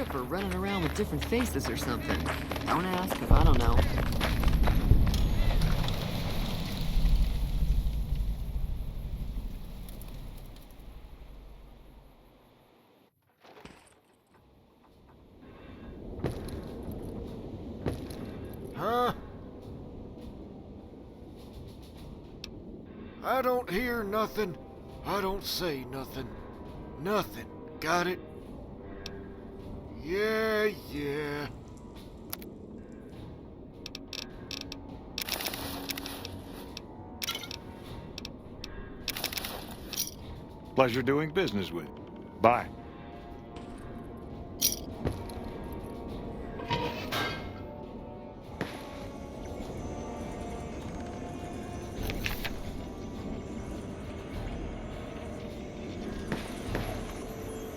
up or running around with different faces or something. Don't ask if I don't know. Huh? I don't hear nothing. I don't say nothing. Nothing. Got it? Yeah. Pleasure doing business with. Bye.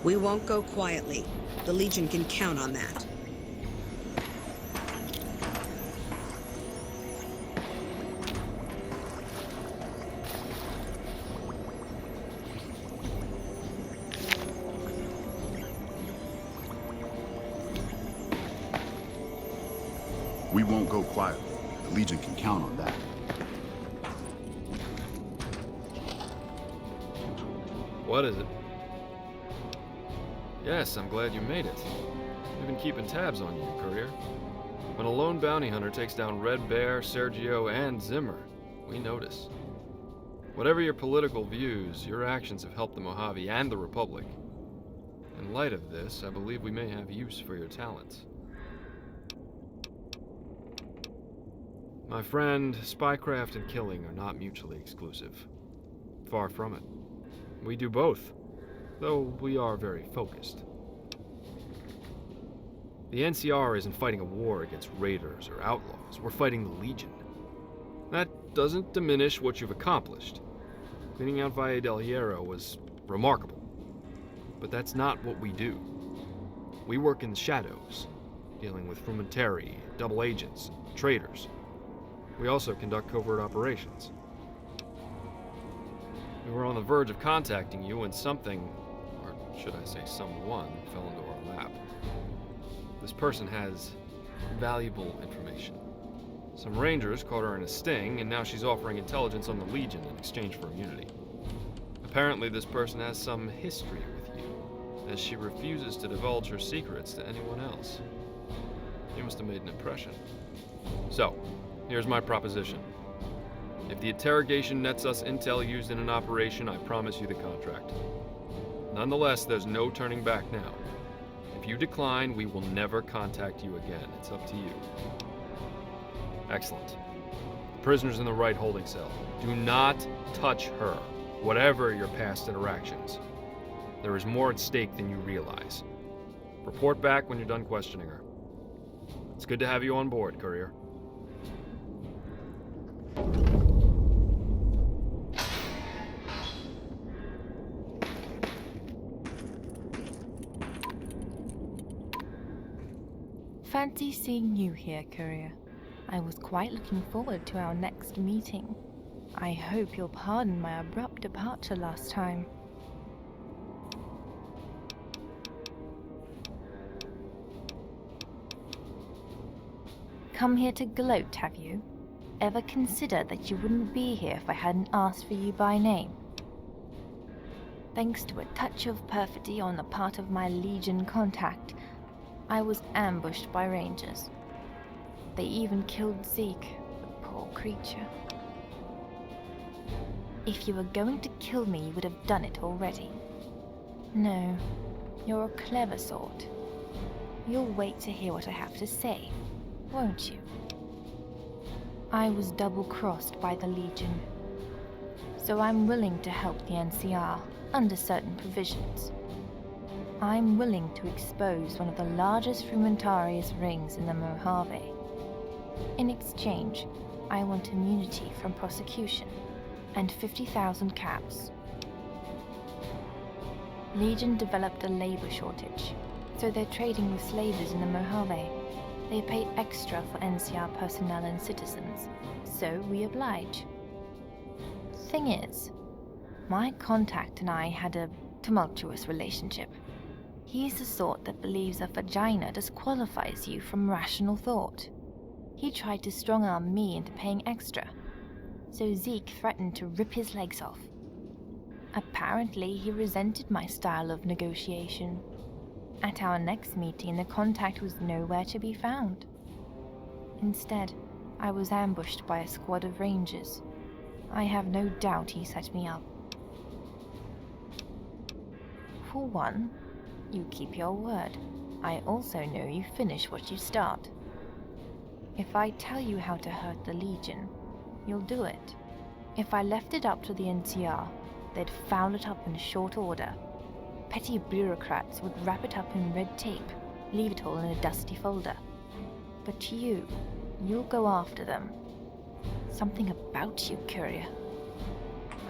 We won't go quietly. The Legion can count on that. We won't go quietly. The Legion can count on that. What is it? Yes, I'm glad you made it. We've been keeping tabs on you, Courier. When a lone bounty hunter takes down Red Bear, Sergio, and Zimmer, we notice. Whatever your political views, your actions have helped the Mojave and the Republic. In light of this, I believe we may have use for your talents. My friend, spycraft and killing are not mutually exclusive. Far from it. We do both, though we are very focused. The NCR isn't fighting a war against raiders or outlaws. We're fighting the Legion. That doesn't diminish what you've accomplished. Cleaning out Valle del Hierro was remarkable. But that's not what we do. We work in the shadows, dealing with Frumentary, double agents, and traitors. We also conduct covert operations. We were on the verge of contacting you when something, or should I say someone, fell into our lap. This person has valuable information. Some rangers caught her in a sting, and now she's offering intelligence on the Legion in exchange for immunity. Apparently this person has some history with you, as she refuses to divulge her secrets to anyone else. You must have made an impression. So, here's my proposition. If the interrogation nets us intel used in an operation, I promise you the contract. Nonetheless, there's no turning back now. If you decline, we will never contact you again. It's up to you. Excellent. The prisoner's in the right holding cell. Do not touch her, whatever your past interactions. There is more at stake than you realize. Report back when you're done questioning her. It's good to have you on board, Courier. Fancy seeing you here, Courier. I was quite looking forward to our next meeting. I hope you'll pardon my abrupt departure last time. Come here to gloat, have you? Ever consider that you wouldn't be here if I hadn't asked for you by name? Thanks to a touch of perfidy on the part of my Legion contact, I was ambushed by rangers. They even killed Zeke, the poor creature. If you were going to kill me, you would have done it already. No, you're a clever sort. You'll wait to hear what I have to say, won't you? I was double-crossed by the Legion, so I'm willing to help the NCR under certain provisions. I'm willing to expose one of the largest Frumentarius rings in the Mojave. In exchange, I want immunity from prosecution and 50,000 caps. Legion developed a labor shortage, so they're trading with slavers in the Mojave. They pay extra for NCR personnel and citizens, so we oblige. Thing is, my contact and I had a tumultuous relationship. He's the sort that believes a vagina disqualifies you from rational thought. He tried to strong-arm me into paying extra, so Zeke threatened to rip his legs off. Apparently, he resented my style of negotiation. At our next meeting, the contact was nowhere to be found. Instead, I was ambushed by a squad of rangers. I have no doubt he set me up. For one, you keep your word. I also know you finish what you start. If I tell you how to hurt the Legion, you'll do it. If I left it up to the NCR, they'd foul it up in short order. Petty bureaucrats would wrap it up in red tape, leave it all in a dusty folder. But you'll go after them. Something about you, Courier.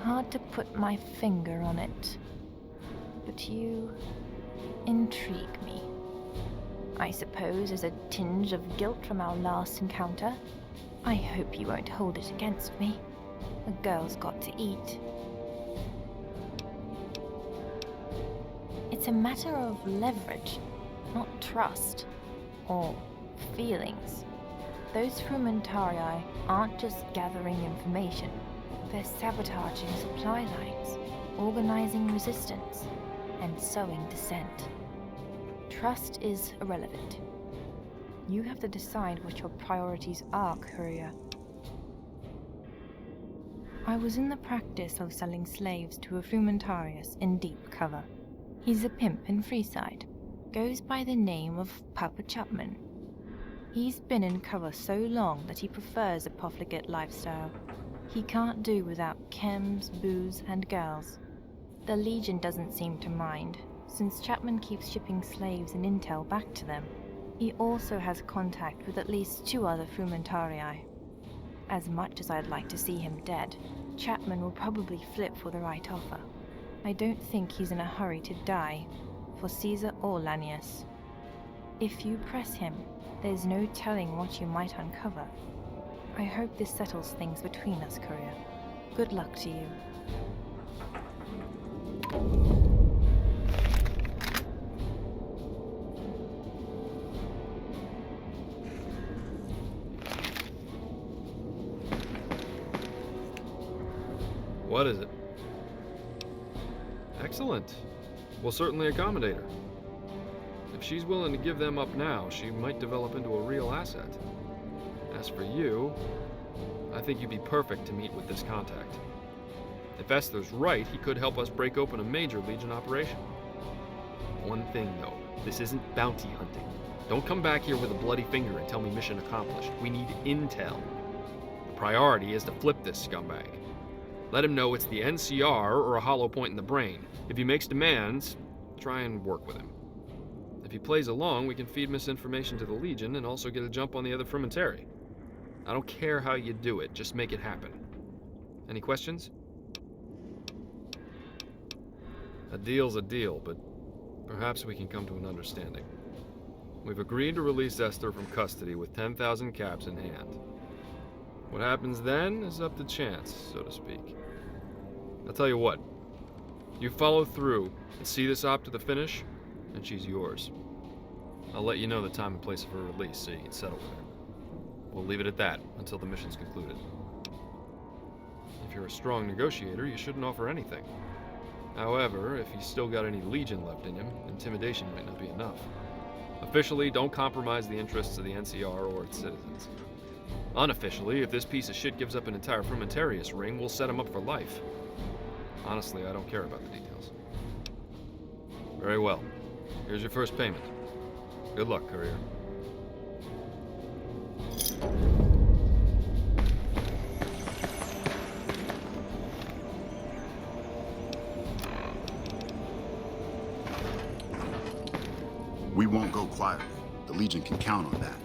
Hard to put my finger on it. But you intrigue me. I suppose there's a tinge of guilt from our last encounter. I hope you won't hold it against me. A girl's got to eat. It's a matter of leverage, not trust. Or feelings. Those frumentarii aren't just gathering information. They're sabotaging supply lines, organizing resistance, and sowing dissent. Trust is irrelevant. You have to decide what your priorities are, Courier. I was in the practice of selling slaves to a frumentarius in deep cover. He's a pimp in Freeside. Goes by the name of Papa Chapman. He's been in cover so long that he prefers a profligate lifestyle. He can't do without chems, booze, and girls. The Legion doesn't seem to mind, since Chapman keeps shipping slaves and intel back to them. He also has contact with at least 2 other frumentarii. As much as I'd like to see him dead, Chapman will probably flip for the right offer. I don't think he's in a hurry to die, for Caesar or Lanius. If you press him, there's no telling what you might uncover. I hope this settles things between us, Courier. Good luck to you. What is it? Excellent. We'll certainly accommodate her. If she's willing to give them up now, she might develop into a real asset. As for you, I think you'd be perfect to meet with this contact. If Esther's right, he could help us break open a major Legion operation. One thing, though, this isn't bounty hunting. Don't come back here with a bloody finger and tell me mission accomplished. We need intel. The priority is to flip this scumbag. Let him know it's the NCR or a hollow point in the brain. If he makes demands, try and work with him. If he plays along, we can feed misinformation to the Legion and also get a jump on the other frumentari. I don't care how you do it, just make it happen. Any questions? A deal's a deal, but perhaps we can come to an understanding. We've agreed to release Esther from custody with 10,000 caps in hand. What happens then is up to chance, so to speak. I'll tell you what. You follow through and see this op to the finish, and she's yours. I'll let you know the time and place of her release so you can settle with her. We'll leave it at that until the mission's concluded. If you're a strong negotiator, you shouldn't offer anything. However, if he's still got any Legion left in him, intimidation might not be enough. Officially, don't compromise the interests of the NCR or its citizens. Unofficially, if this piece of shit gives up an entire frumentarius ring, we'll set him up for life. Honestly, I don't care about the details. Very well. Here's your first payment. Good luck, Courier. We won't go quietly. The Legion can count on that.